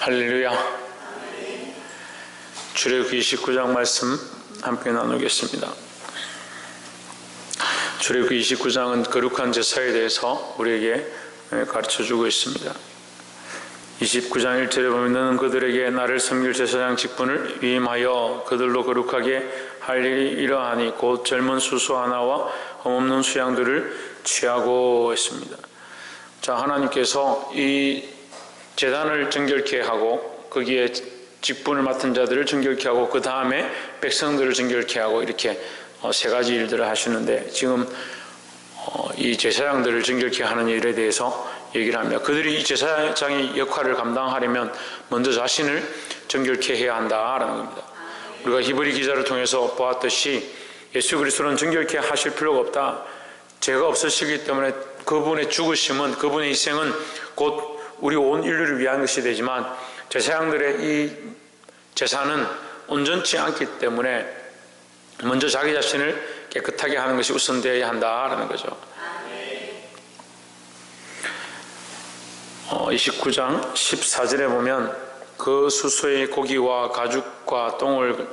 할렐루야. 출애굽기 29장 말씀 함께 나누겠습니다. 출애굽기 29장은 거룩한 제사에 대해서 우리에게 가르쳐주고 있습니다. 29장 1절에 보면 너는 그들에게 나를 섬길 제사장 직분을 위임하여 그들로 거룩하게 할 일이 이러하니 곧 젊은 수소 하나와 흠없는 수양들을 취하고 했습니다. 자, 하나님께서 이 제단을 정결케 하고 거기에 직분을 맡은 자들을 정결케 하고 그 다음에 백성들을 정결케 하고 이렇게 세 가지 일들을 하시는데 지금 이 제사장들을 정결케 하는 일에 대해서 얘기를 합니다. 그들이 이 제사장의 역할을 감당하려면 먼저 자신을 정결케 해야 한다라는 겁니다. 우리가 히브리 기자를 통해서 보았듯이 예수 그리스도는 정결케 하실 필요가 없다. 죄가 없으시기 때문에 그분의 죽으심은, 그분의 희생은 곧 우리 온 인류를 위한 것이 되지만 제사장들의 이 제사는 온전치 않기 때문에 먼저 자기 자신을 깨끗하게 하는 것이 우선되어야 한다라는 거죠. 29장 14절에 보면 그 수소의 고기와 가죽과 똥을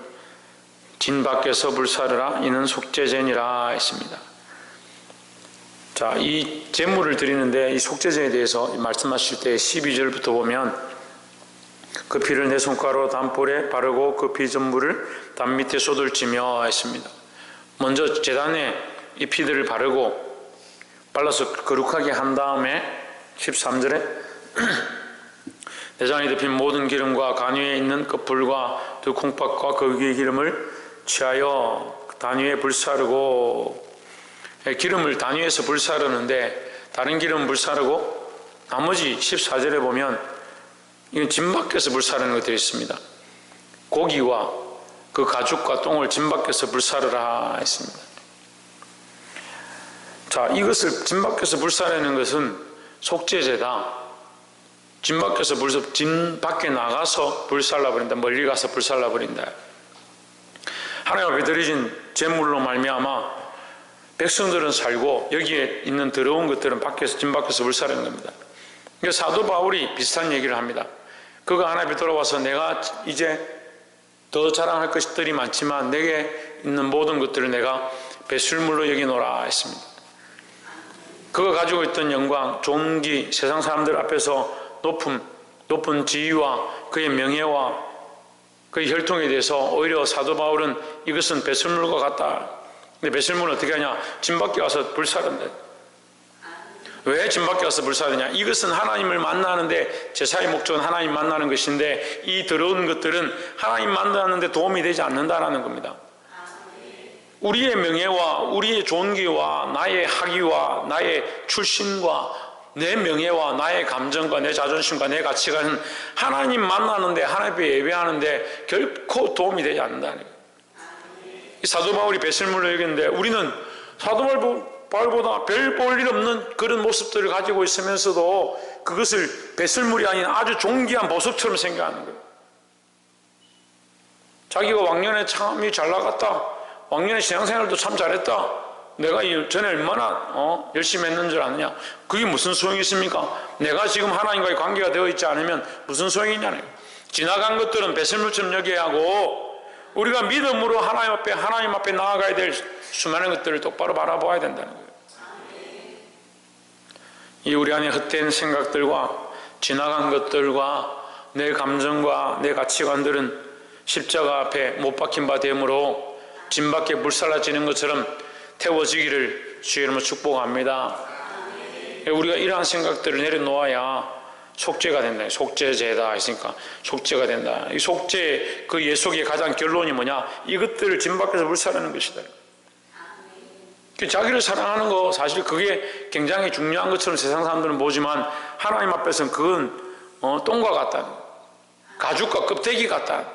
진 밖에서 불사르라 이는 속죄제니라 했습니다. 자, 이 제물을 드리는데 이 속죄제에 대해서 말씀하실 때 12절부터 보면 그 피를 내 손가락으로 담볼에 바르고 그 피전물을 담 밑에 쏟을지며 했습니다. 먼저 제단에 이 피들을 바르고 발라서 거룩하게 한 다음에 13절에 내장에 덮인 모든 기름과 간 위에 있는 그 불과 두 콩팥과 그 위의 기름을 취하여 단 위에 불사르고, 기름을 단 위에서 불사르는데 다른 기름은 불사르고 나머지 14절에 보면 이건 진 밖에서 불사르는 것들이 있습니다. 고기와 그 가죽과 똥을 진 밖에서 불사르라 했습니다. 자, 이것을 진 밖에서 불사르는 것은 속죄제다. 진 밖에 나가서 불살라버린다. 멀리 가서 불살라버린다. 하나님 앞에 드려진 제물로 말미암아 백성들은 살고 여기에 있는 더러운 것들은 진 밖에서 불사르는 겁니다. 그러니까 사도 바울이 비슷한 얘기를 합니다. 그가 하나님 앞에 돌아와서 내가 이제 더 자랑할 것들이 많지만 내게 있는 모든 것들을 내가 배설물로 여기노라 했습니다. 그가 가지고 있던 영광, 존귀, 세상 사람들 앞에서 높은 지위와 그의 명예와 그의 혈통에 대해서 오히려 사도 바울은 이것은 배설물과 같다. 근데 배설물은 어떻게 하냐? 진 밖에 가서 불사른다. 왜 진 밖에 가서 불사르냐? 이것은 하나님을 만나는데, 제사의 목적은 하나님 만나는 것인데 이 더러운 것들은 하나님 만나는데 도움이 되지 않는다라는 겁니다. 우리의 명예와 우리의 존귀와 나의 학위와 나의 출신과 내 명예와 나의 감정과 내 자존심과 내 가치관은 하나님 만나는데, 하나님 앞에 예배하는데 결코 도움이 되지 않는다는 거예요. 사도 바울이 배설물로 여겼는데 우리는 사도 바울보다 별 볼 일 없는 그런 모습들을 가지고 있으면서도 그것을 배설물이 아닌 아주 존귀한 보석처럼 생각하는 거예요. 자기가 왕년에 참이 잘 나갔다, 왕년에 신앙생활도 참 잘했다, 내가 전에 얼마나 열심히 했는 줄 아느냐. 그게 무슨 소용이 있습니까? 내가 지금 하나님과의 관계가 되어 있지 않으면 무슨 소용이 있냐는 거예요. 지나간 것들은 배설물처럼 여겨야 하고 우리가 믿음으로 하나님 앞에 나아가야 될 수많은 것들을 똑바로 바라봐야 된다는 거예요. 이 우리 안에 헛된 생각들과 지나간 것들과 내 감정과 내 가치관들은 십자가 앞에 못 박힌 바 되므로 진 밖에 불살라지는 것처럼 태워지기를 주의 이름으로 축복합니다. 우리가 이러한 생각들을 내려놓아야 속죄가 된다. 속죄제다 했으니까 속죄가 된다. 이 속죄 그 예속의 가장 결론이 뭐냐? 이것들을 진 밖에서 불사르는 것이다. 자기를 사랑하는 거 사실 그게 굉장히 중요한 것처럼 세상 사람들은 보지만 하나님 앞에서는 그건 똥과 같다. 가죽과 껍데기 같다.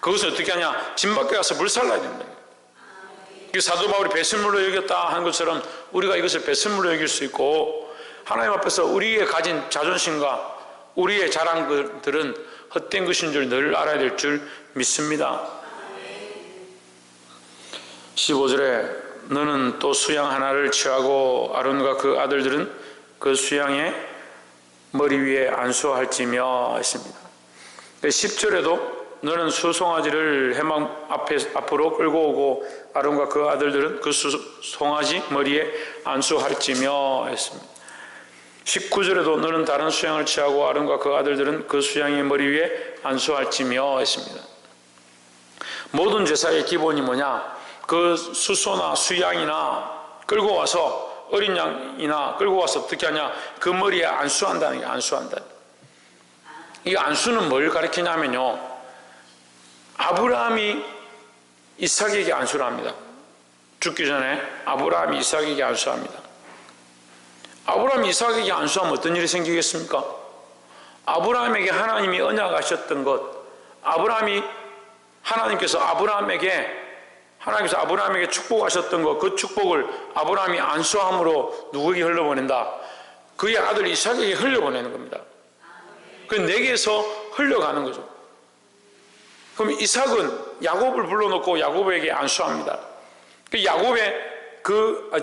그것을 어떻게 하냐? 진 밖에 가서 불살라야 된다. 사도 바울이 배설물로 여겼다 하는 것처럼 우리가 이것을 배설물로 여길 수 있고 하나님 앞에서 우리의 가진 자존심과 우리의 자랑들은 헛된 것인 줄 늘 알아야 될 줄 믿습니다. 15절에 너는 또 수양 하나를 취하고 아론과 그 아들들은 그 수양의 머리 위에 안수할지며 했습니다. 10절에도 너는 수송아지를 해막 앞으로 끌고 오고 아론과 그 아들들은 그 수송아지 머리에 안수할지며 했습니다. 19절에도 너는 다른 수양을 취하고 아론과 그 아들들은 그 수양의 머리 위에 안수할지며 했습니다. 모든 제사의 기본이 뭐냐? 그 수소나 수양이나 끌고 와서 어린 양이나 끌고 와서 어떻게 하냐? 그 머리에 안수한다는 게 안수한다. 이 안수는 뭘 가리키냐면요, 아브라함이 이삭에게 안수를 합니다. 죽기 전에 아브라함이 이삭에게 안수합니다. 아브라함이 이삭에게 안수하면 어떤 일이 생기겠습니까? 아브라함에게 하나님이 언약하셨던 것, 하나님께서 아브라함에게 축복하셨던 것, 그 축복을 아브라함이 안수함으로 누구에게 흘려보낸다? 그의 아들 이삭에게 흘려보내는 겁니다. 그 내게서 흘러가는 거죠. 그럼 이삭은 야곱을 불러놓고 야곱에게 안수합니다. 그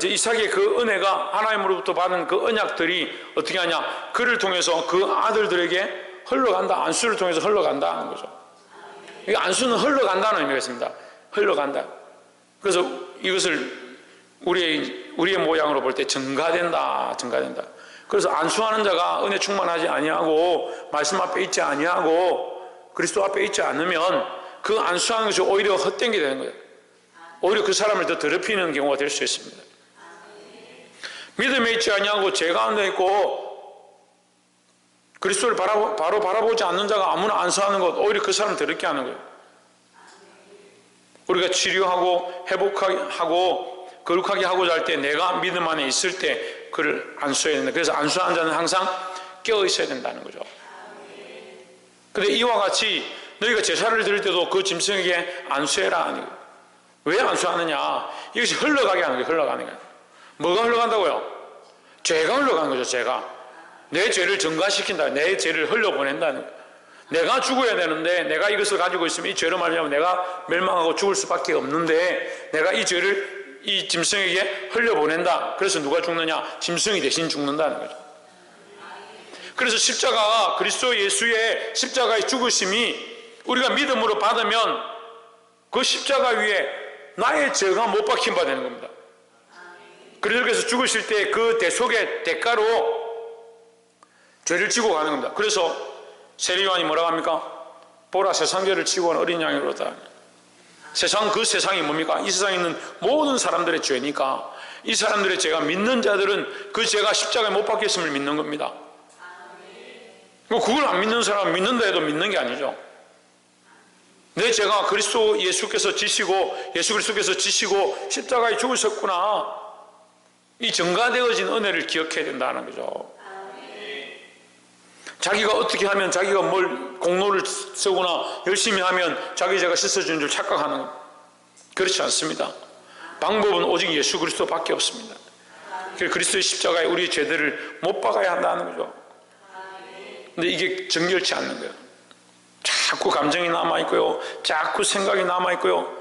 이삭의 그 은혜가 하나님으로부터 받은 그 언약들이 어떻게 하냐? 그를 통해서 그 아들들에게 흘러간다. 안수를 통해서 흘러간다는 거죠. 이 안수는 흘러간다는 의미가 있습니다. 흘러간다. 그래서 이것을 우리의 모양으로 볼 때 증가된다. 그래서 안수하는 자가 은혜 충만하지 아니하고 말씀 앞에 있지 아니하고 그리스도 앞에 있지 않으면 그 안수하는 것이 오히려 헛된 게 되는 거예요. 오히려 그 사람을 더 더럽히는 경우가 될 수 있습니다. 믿음에 있지 아니하고 죄 가운데 있고 그리스도를 바로 바라보지 않는 자가 아무나 안수하는 것, 오히려 그 사람을 더럽게 하는 거예요. 우리가 치료하고 회복하고 거룩하게 하고자 할 때 내가 믿음 안에 있을 때 그를 안수해야 된다. 그래서 안수하는 자는 항상 깨어 있어야 된다는 거죠. 그런데 이와 같이 너희가 제사를 드릴 때도 그 짐승에게 안수해라. 왜 안수하느냐? 이것이 흘러가게 하는 거예요. 흘러가는 거예요. 뭐가 흘러간다고요? 죄가 흘러가는 거죠. 죄가. 내 죄를 증가시킨다. 내 죄를 흘려보낸다는 거예요. 내가 죽어야 되는데 내가 이것을 가지고 있으면 이 죄로 말미암아 내가 멸망하고 죽을 수밖에 없는데 내가 이 죄를 이 짐승에게 흘려보낸다. 그래서 누가 죽느냐? 짐승이 대신 죽는다는 거죠. 그래서 십자가가 그리스도 예수의 십자가의 죽으심이 우리가 믿음으로 받으면 그 십자가 위에 나의 죄가 못 박힌 바 되는 겁니다. 그래서 죽으실 때 그 대속의 대가로 죄를 지고 가는 겁니다. 그래서 세례요한이 뭐라고 합니까? 보라, 세상 죄를 지고 온 어린 양이로다. 그 세상이 뭡니까? 이 세상에 있는 모든 사람들의 죄니까 이 사람들의 죄가 믿는 자들은 그 죄가 십자가에 못 박혔음을 믿는 겁니다. 그걸 안 믿는 사람은 믿는다 해도 믿는 게 아니죠. 내 죄가 그리스도 예수께서 지시고 예수 그리스도께서 지시고 십자가에 죽으셨구나. 이 증가되어진 은혜를 기억해야 된다는 거죠. 자기가 어떻게 하면 자기가 뭘 공로를 쓰거나 열심히 하면 자기 죄가 씻어주는 줄 착각하는 것. 그렇지 않습니다. 방법은 오직 예수 그리스도밖에 없습니다. 그리스도의 십자가에 우리의 죄들을 못 박아야 한다는 거죠. 근데 이게 정결치 않는 거예요. 자꾸 감정이 남아있고요, 자꾸 생각이 남아있고요,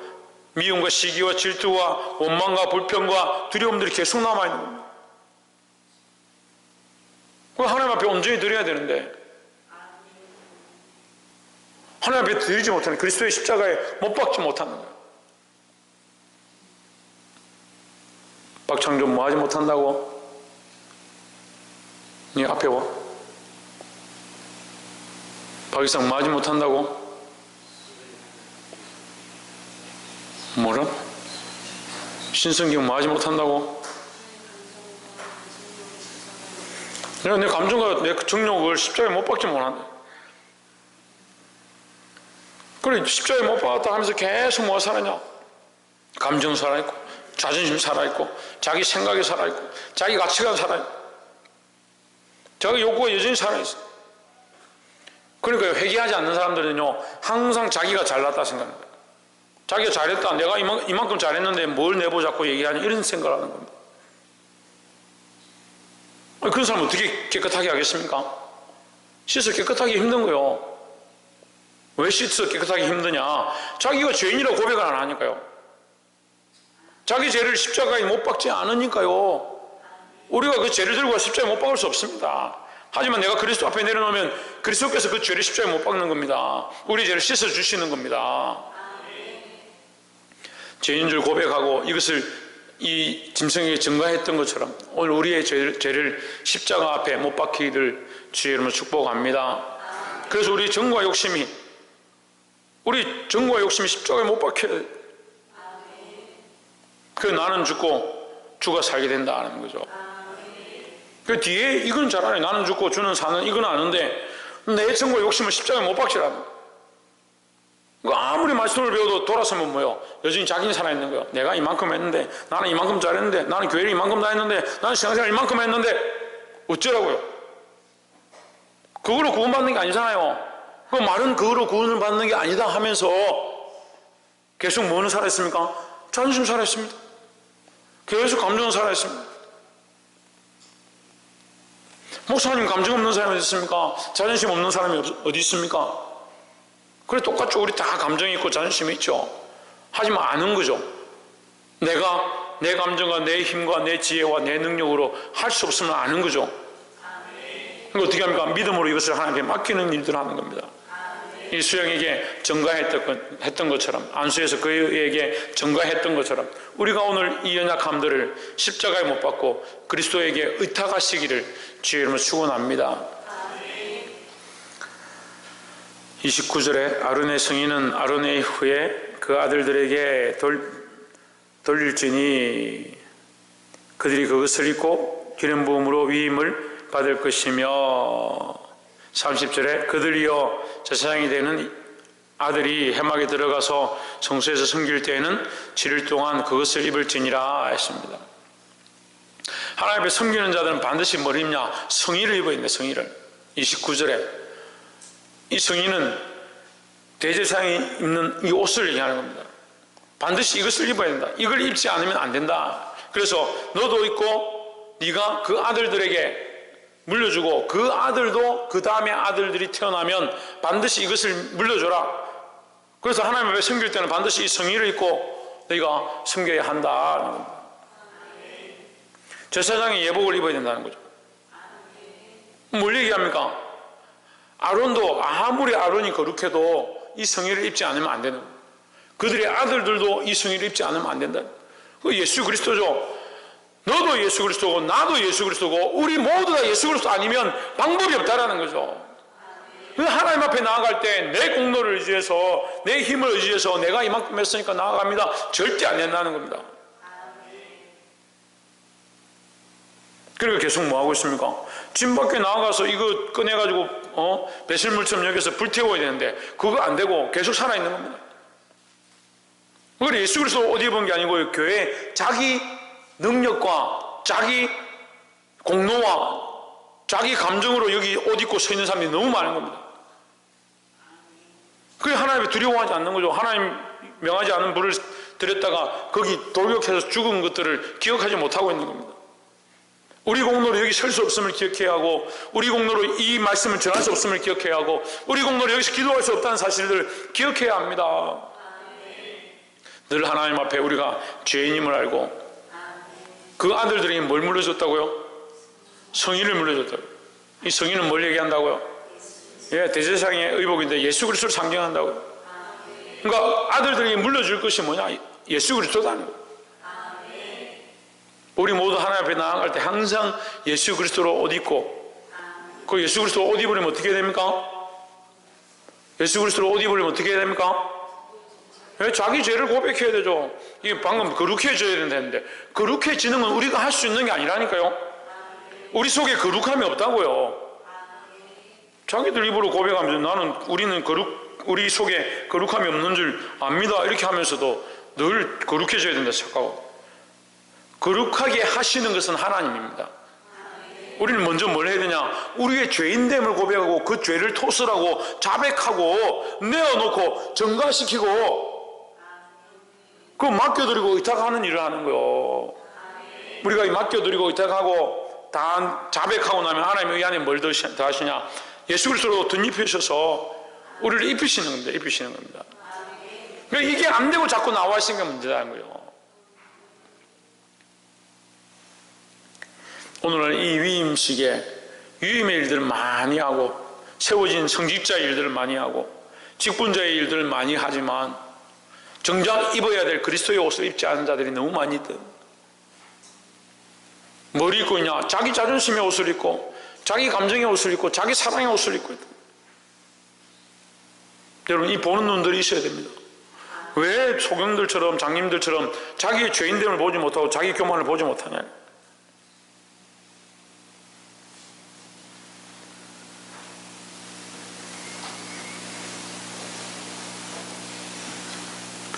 미움과 시기와 질투와 원망과 불평과 두려움들이 계속 남아있는 겁니다. 하나님 앞에 온전히 드려야 되는데 하나님 앞에 드리지 못하는, 그리스도의 십자가에 못 박지 못하는 거예요. 박창준 뭐 하지 못한다고? 네 앞에 와. 박이상 뭐 하지 못한다고? 뭐라? 신성경 뭐 하지 못한다고? 내 감정과 내 정욕을 십자가에 못 박지 못한다. 그래, 십자가에 못 박았다 하면서 계속 뭐가 살아있냐? 감정 살아있고, 자존심 살아있고, 자기 생각이 살아있고, 자기 가치관 살아있고, 자기 욕구가 여전히 살아있어. 그러니까 회개하지 않는 사람들은요, 항상 자기가 잘났다 생각합니다. 자기가 잘했다, 내가 이만큼 잘했는데 뭘 내보자고 얘기하냐, 이런 생각을 하는 겁니다. 그런 사람은 어떻게 깨끗하게 하겠습니까? 씻어 깨끗하기 힘든 거예요. 왜 씻어 깨끗하기 힘드냐? 자기가 죄인이라고 고백을 안 하니까요. 자기 죄를 십자가에 못 박지 않으니까요. 우리가 그 죄를 들고 십자가에 못 박을 수 없습니다. 하지만 내가 그리스도 앞에 내려놓으면 그리스도께서 그 죄를 십자가에 못 박는 겁니다. 우리 죄를 씻어주시는 겁니다. 죄인 줄 고백하고 이것을 이 짐승에게 증거했던 것처럼 오늘 우리의 죄를 십자가 앞에 못 박히기를 주의 이름으로 축복합니다. 그래서 우리 정과 욕심이 십자가에 못 박혀야 돼. 그 나는 죽고 주가 살게 된다는 거죠. 그 뒤에 이건 잘 알아요. 나는 죽고 주는 사는 이건 아는데 내 정과 욕심을 십자가에 못 박히라는 거예요. 아무리 말씀을 배워도 돌아서면 뭐요? 여전히 자기는 살아있는 거예요. 내가 이만큼 했는데, 나는 이만큼 잘했는데, 나는 교회를 이만큼 다 했는데, 나는 신앙생활 이만큼 했는데 어쩌라고요? 그거로 구원받는 게 아니잖아요. 그 말은 그거로 구원을 받는 게 아니다 하면서 계속 뭐는 살아있습니까? 자존심 살아있습니다. 계속 감정은 살아있습니다. 목사님 감정 없는 사람이 어디 있습니까? 자존심 없는 사람이 어디 있습니까? 그래 똑같죠. 우리 다 감정이 있고 자존심이 있죠. 하지만 아는 거죠. 내가 내 감정과 내 힘과 내 지혜와 내 능력으로 할 수 없으면 아는 거죠. 그러니까 어떻게 합니까? 믿음으로 이것을 하나님께 맡기는 일들을 하는 겁니다. 이 수영에게 전가했던 것처럼, 안수에서 그에게 전가했던 것처럼 우리가 오늘 이 연약함들을 십자가에 못 박고 그리스도에게 의탁하시기를 주의 이름으로 축원합니다. 29절에 아론의 성인은 아론의 후에 그 아들들에게 돌릴지니 그들이 그것을 입고 기름 부음으로 위임을 받을 것이며 30절에 그들이여 제사장이 되는 아들이 회막에 들어가서 성소에서 섬길 때에는 7일 동안 그것을 입을지니라 했습니다. 하나님 앞에 섬기는 자들은 반드시 뭘 입냐? 성의를 입어야 된다. 성의를. 29절에 이 성의는 대제사장이 입는 이 옷을 얘기하는 겁니다. 반드시 이것을 입어야 된다. 이걸 입지 않으면 안 된다. 그래서 너도 입고 네가 그 아들들에게 물려주고 그 아들도 그 다음에 아들들이 태어나면 반드시 이것을 물려줘라. 그래서 하나님 앞에 섬길 때는 반드시 이 성의를 입고 너희가 섬겨야 한다. 제사장이 예복을 입어야 된다는 거죠. 뭘 얘기합니까? 아론도 아무리 아론이 거룩해도 이 성의를 입지 않으면 안 되는 거예요. 그들의 아들들도 이 성의를 입지 않으면 안 된다. 그 예수 그리스도죠. 너도 예수 그리스도고 나도 예수 그리스도고 우리 모두 다 예수 그리스도 아니면 방법이 없다라는 거죠. 하나님 앞에 나아갈 때 내 공로를 의지해서 내 힘을 의지해서 내가 이만큼 했으니까 나아갑니다. 절대 안 된다는 겁니다. 그리고 계속 뭐 하고 있습니까? 집 밖에 나가서 이거 꺼내가지고 배설물처럼 여기서 불태워야 되는데 그거 안 되고 계속 살아있는 겁니다. 그걸 예수 그리스도 옷 입은 게 아니고 교회 자기 능력과 자기 공로와 자기 감정으로 여기 옷 입고 서 있는 사람들이 너무 많은 겁니다. 그게 하나님이 두려워하지 않는 거죠. 하나님 명하지 않은 불을 들였다가 거기 돌격해서 죽은 것들을 기억하지 못하고 있는 겁니다. 우리 공로로 여기 설 수 없음을 기억해야 하고 우리 공로로 이 말씀을 전할 수 없음을 기억해야 하고 우리 공로로 여기서 기도할 수 없다는 사실을 기억해야 합니다. 늘 하나님 앞에 우리가 죄인임을 알고 그 아들들이 뭘 물려줬다고요? 성의를 물려줬다고요. 이 성의는 뭘 얘기한다고요? 예, 대제사장의 의복인데 예수 그리스도를 상징한다고요. 그러니까 아들들이 물려줄 것이 뭐냐? 예수 그리스도라는 거예요. 우리 모두 하나님 앞에 나아갈 때 항상 예수 그리스도로 옷 입고 그 예수 그리스도로 옷 입으려면 어떻게 해야 됩니까? 예수 그리스도로 옷 입으려면 어떻게 해야 됩니까? 자기 죄를 고백해야 되죠. 이게 방금 거룩해져야 된다는데 거룩해지는 건 우리가 할 수 있는 게 아니라니까요. 우리 속에 거룩함이 없다고요. 자기들 입으로 고백하면서 우리 속에 거룩함이 없는 줄 압니다 이렇게 하면서도 늘 거룩해져야 된다 착각하고 거룩하게 하시는 것은 하나님입니다. 우리는 먼저 뭘 해야 되냐? 우리의 죄인됨을 고백하고 그 죄를 토설하고 자백하고 내어놓고 전가시키고 그 맡겨드리고 의탁하는 일을 하는 거예요. 우리가 맡겨드리고 의탁하고 다 자백하고 나면 하나님의 의 안에 뭘 더 하시냐? 예수 그리스도로 덧입히셔서 우리를 입히시는 겁니다. 그러니까 이게 안 되고 자꾸 나와 있으니까 문제라는 거예요. 오늘은 이 위임식에 위임의 일들을 많이 하고 세워진 성직자의 일들을 많이 하고 직분자의 일들을 많이 하지만 정작 입어야 될 그리스도의 옷을 입지 않은 자들이 너무 많이 있다. 뭘 입고 있냐? 자기 자존심의 옷을 입고 자기 감정의 옷을 입고 자기 사랑의 옷을 입고 있다. 여러분, 이 보는 눈들이 있어야 됩니다. 왜 소경들처럼 장님들처럼 자기의 죄인됨을 보지 못하고 자기 교만을 보지 못하냐?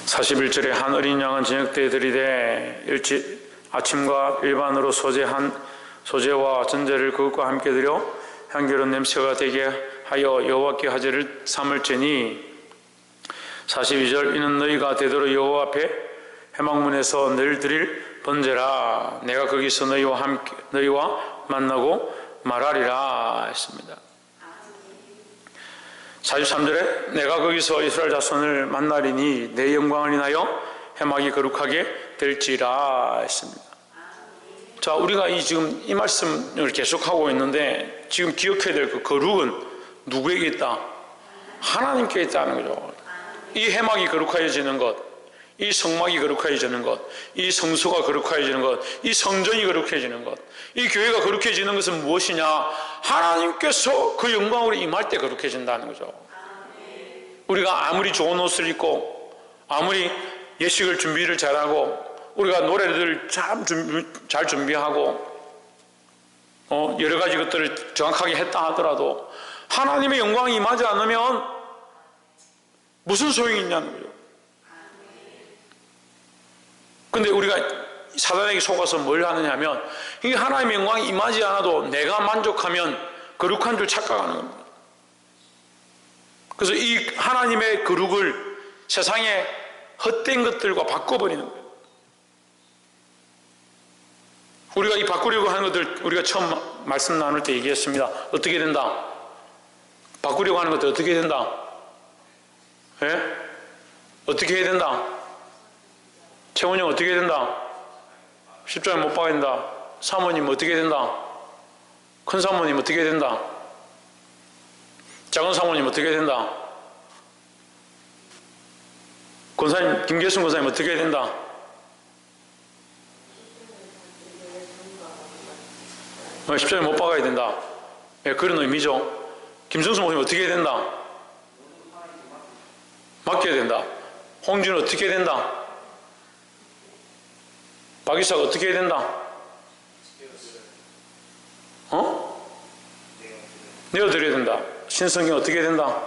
(41절에) 한 어린 양은 저녁 때에 들이되 아침과 일반으로 소재와 전제를 그것과 함께 드려 향기로운 냄새가 되게 하여 여호와께 화제를 삼을지니. (42절) 이는 너희가 되도록 여호와 앞에 회막문에서 늘 드릴 번제라. 내가 거기서 너희와 만나고 말하리라 했습니다. (43절에) 내가 거기서 이스라엘 자손을 만나리니 내 영광을 인하여 회막이 거룩하게 될지라 했습니다. 자, 우리가 지금 이 말씀을 계속하고 있는데 지금 기억해야 될 그 거룩은 누구에게 있다? 하나님께 있다는 거죠. 이 회막이 거룩해지는 것, 이 성막이 거룩해지는 것, 이 성소가 거룩해지는 것, 이 성전이 거룩해지는 것, 이 교회가 거룩해지는 것은 무엇이냐? 하나님께서 그 영광으로 임할 때 거룩해진다는 거죠. 우리가 아무리 좋은 옷을 입고 아무리 예식을 준비를 잘하고 우리가 노래를 잘 준비하고 여러 가지 것들을 정확하게 했다 하더라도 하나님의 영광이 임하지 않으면 무슨 소용이 있냐는 거죠. 근데 우리가 사단에게 속아서 뭘 하느냐 하면 이 하나님의 영광이 임하지 않아도 내가 만족하면 거룩한 줄 착각하는 겁니다. 그래서 이 하나님의 거룩을 세상의 헛된 것들과 바꿔버리는 거예요. 우리가 이 바꾸려고 하는 것들 우리가 처음 말씀 나눌 때 얘기했습니다. 어떻게 된다? 바꾸려고 하는 것들 어떻게 된다? 예? 어떻게 해야 된다? 채원이 형 어떻게 된다? 십자가에 못 박아야 된다. 사모님 어떻게 된다? 큰 사모님 어떻게 된다? 작은 사모님 어떻게 된다? 권사님, 김계순 권사님 어떻게 된다? 십자가에 못 박아야 된다. 예, 그런 의미죠. 김성수 목사님 어떻게 해야 된다? 맡겨야 된다. 홍준은 어떻게 해야 된다? 박이사가 어떻게 해야 된다? 내어드려야 된다. 신성경 어떻게 해야 된다?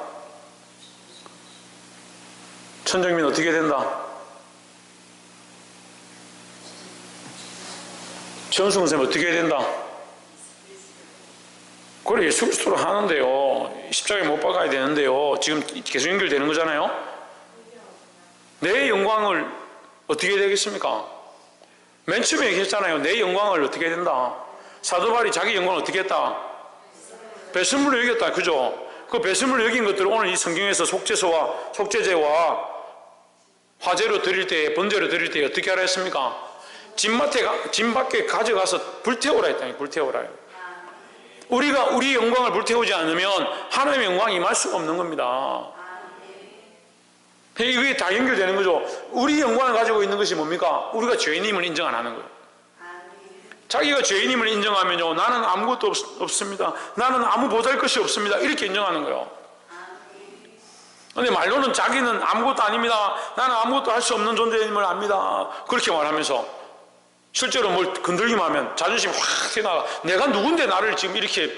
천정민 어떻게 해야 된다? 최원수 선생님 어떻게 해야 된다? 그래, 예수 그리스도로 하는데요. 십자가에 못 박아야 되는데요. 지금 계속 연결되는 거잖아요. 내 영광을 어떻게 해야 되겠습니까? 맨 처음에 얘기했잖아요. 내 영광을 어떻게 해야 된다? 사도 바울이 자기 영광을 어떻게 했다? 배설물로 여겼다. 그죠? 그 배설물로 여긴 것들을 오늘 이 성경에서 속죄제와 화제로 드릴 때, 번제로 드릴 때 어떻게 하라 했습니까? 진 밖에 가져가서 불태우라 했다니. 불태우라. 우리가 우리 영광을 불태우지 않으면 하나님의 영광이 임할 수가 없는 겁니다. 이게 다 연결되는 거죠. 우리 영광을 가지고 있는 것이 뭡니까? 우리가 죄인임을 인정 안 하는 거예요. 자기가 죄인임을 인정하면요, 나는 아무것도 없습니다. 나는 아무 보잘 것이 없습니다. 이렇게 인정하는 거예요. 근데 말로는 자기는 아무것도 아닙니다. 나는 아무것도 할 수 없는 존재임을 압니다. 그렇게 말하면서 실제로 뭘 건들기만 하면 자존심이 확 튀어나가. 내가 누군데 나를 지금 이렇게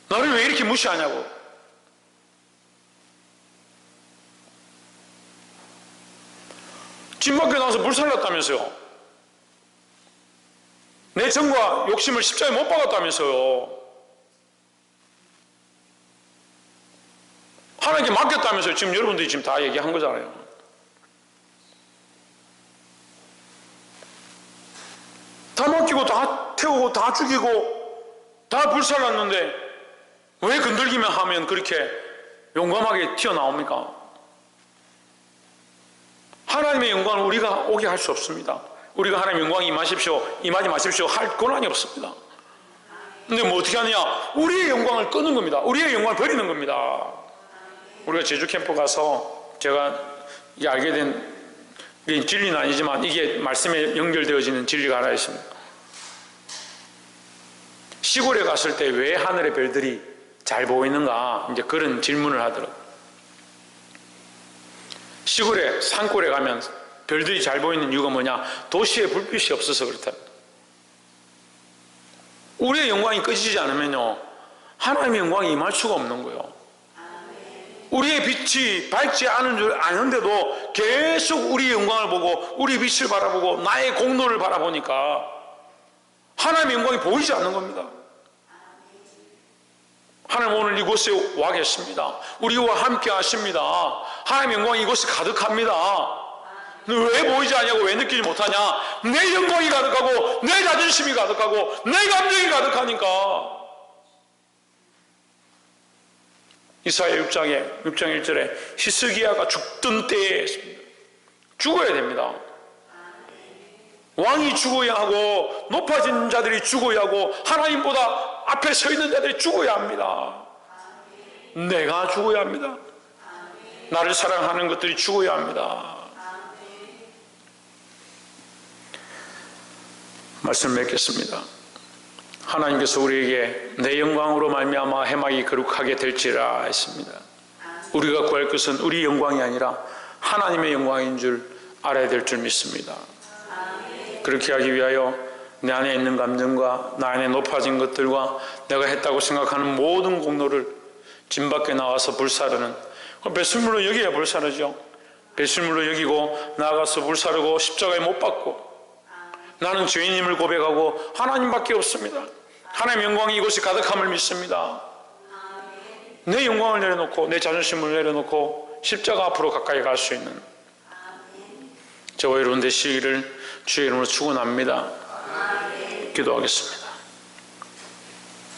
나를 왜 이렇게 무시하냐고. 집 밖에 나와서 불살랐다면서요. 내 정과 욕심을 십자가에 못 박았다면서요. 하나님께 맡겼다면서요. 지금 여러분들이 지금 다 얘기한 거잖아요. 다 맡기고 다 태우고 다 죽이고 다 불살랐는데 왜 건들기만 하면 그렇게 용감하게 튀어나옵니까? 하나님의 영광을 우리가 오게 할 수 없습니다. 우리가 하나님 영광이 임하십시오, 임하지 마십시오 할 권한이 없습니다. 근데 뭐 어떻게 하느냐? 우리의 영광을 끄는 겁니다. 우리의 영광을 버리는 겁니다. 우리가 제주 캠프 가서 제가 이게 알게 된, 이게 진리는 아니지만 이게 말씀에 연결되어지는 진리가 하나 있습니다. 시골에 갔을 때 왜 하늘의 별들이 잘 보이는가, 이제 그런 질문을 하더라고요. 시골에 산골에 가면 별들이 잘 보이는 이유가 뭐냐? 도시에 불빛이 없어서 그렇다. 우리의 영광이 꺼지지 않으면요, 하나님의 영광이 임할 수가 없는 거예요. 우리의 빛이 밝지 않은 줄 아는데도 계속 우리의 영광을 보고 우리의 빛을 바라보고 나의 공로를 바라보니까 하나님의 영광이 보이지 않는 겁니다. 하나님 오늘 이곳에 와 계십니다. 우리와 함께 하십니다. 하나님의 영광이 이곳에 가득합니다. 왜 보이지 않냐고, 왜 느끼지 못하냐? 내 영광이 가득하고 내 자존심이 가득하고 내 감정이 가득하니까. 이사야 6장에 6장 1절에 히스기야가 죽던 때에 죽어야 됩니다. 왕이 죽어야 하고 높아진 자들이 죽어야 하고 하나님보다 앞에 서 있는 자들이 죽어야 합니다. 내가 죽어야 합니다. 나를 사랑하는 것들이 죽어야 합니다. 말씀 맺겠습니다. 하나님께서 우리에게 내 영광으로 말미암아 해막이 거룩하게 될지라 했습니다. 우리가 구할 것은 우리 영광이 아니라 하나님의 영광인 줄 알아야 될 줄 믿습니다. 그렇게 하기 위하여 내 안에 있는 감정과 나 안에 높아진 것들과 내가 했다고 생각하는 모든 공로를 진 밖에 나와서 불사르는, 배설물로 여기야 불사르죠. 배설물로 여기고 나아가서 불사르고 십자가에 못 박고 나는 죄인임을 고백하고 하나님밖에 없습니다. 하나님의 영광이 이곳에 가득함을 믿습니다. 내 영광을 내려놓고 내 자존심을 내려놓고 십자가 앞으로 가까이 갈 수 있는 저와 여러분 되시기를 주의 이름으로 축원합니다. 기도하겠습니다.